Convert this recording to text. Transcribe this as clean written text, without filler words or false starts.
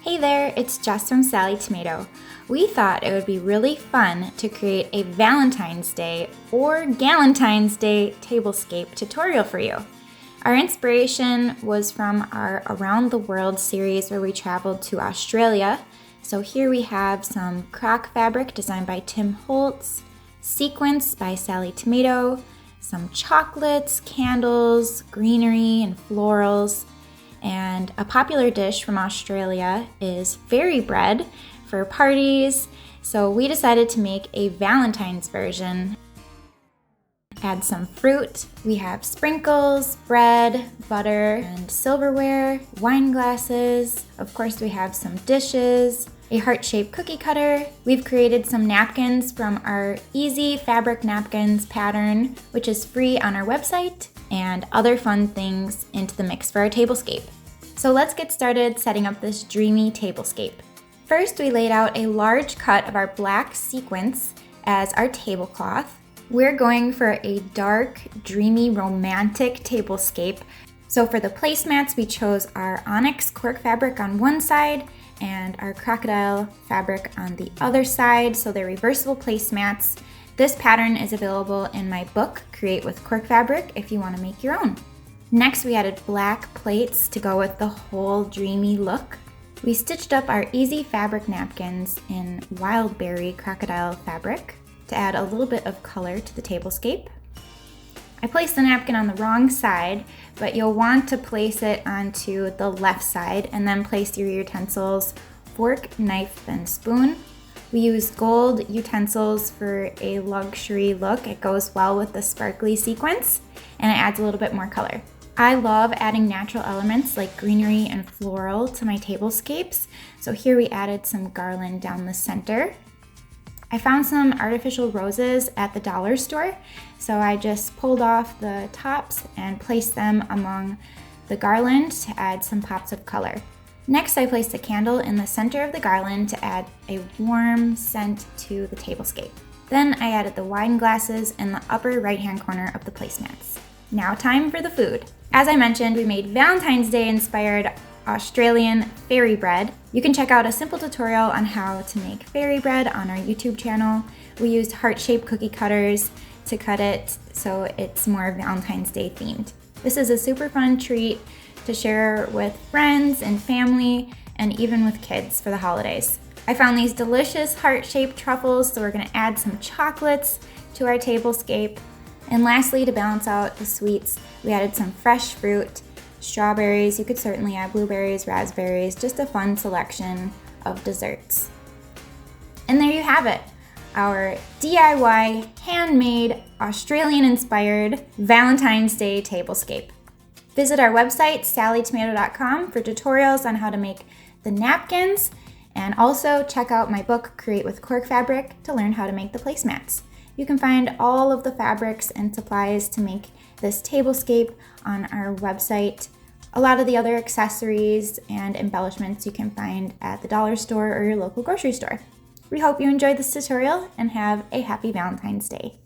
Hey there, it's Jess from Sally Tomato. We thought it would be really fun to create a Valentine's Day or Galentine's Day tablescape tutorial for you. Our inspiration was from our Around the World series where we traveled to Australia. So here we have some croc fabric designed by Tim Holtz, sequins by Sally Tomato, some chocolates, candles, greenery, and florals. And a popular dish from Australia is fairy bread for parties. So we decided to make a Valentine's version. Add some fruit. We have sprinkles, bread, butter, and silverware, wine glasses. Of course, we have some dishes, a heart-shaped cookie cutter. We've created some napkins from our Easy Fabric Napkins pattern, which is free on our website, and other fun things into the mix for our tablescape. So let's get started setting up this dreamy tablescape. First, we laid out a large cut of our black sequins as our tablecloth. We're going for a dark, dreamy, romantic tablescape. So for the placemats, we chose our onyx cork fabric on one side and our crocodile fabric on the other side, so they're reversible placemats. This pattern is available in my book, Create with Cork Fabric, if you want to make your own. Next, we added black plates to go with the whole dreamy look. We stitched up our Easy Fabric napkins in wildberry crocodile fabric to add a little bit of color to the tablescape. I placed the napkin on the wrong side, but you'll want to place it onto the left side and then place your utensils, fork, knife, and spoon. We use gold utensils for a luxury look. It goes well with the sparkly sequins and it adds a little bit more color. I love adding natural elements like greenery and floral to my tablescapes. So here we added some garland down the center. I found some artificial roses at the dollar store, so I just pulled off the tops and placed them among the garland to add some pops of color. Next, I placed a candle in the center of the garland to add a warm scent to the tablescape. Then I added the wine glasses in the upper right-hand corner of the placemats. Now time for the food. As I mentioned, we made Valentine's Day inspired Australian fairy bread. You can check out a simple tutorial on how to make fairy bread on our YouTube channel. We used heart-shaped cookie cutters to cut it so it's more Valentine's Day themed. This is a super fun treat to share with friends and family and even with kids for the holidays. I found these delicious heart-shaped truffles, so we're gonna add some chocolates to our tablescape. And lastly, to balance out the sweets, we added some fresh fruit, strawberries. You could certainly add blueberries, raspberries, just a fun selection of desserts. And there you have it, our DIY, handmade, Australian-inspired Valentine's Day tablescape. Visit our website, sallytomato.com, for tutorials on how to make the napkins, and also check out my book, Create with Cork Fabric, to learn how to make the placemats. You can find all of the fabrics and supplies to make this tablescape on our website. A lot of the other accessories and embellishments you can find at the dollar store or your local grocery store. We hope you enjoyed this tutorial and have a happy Valentine's Day.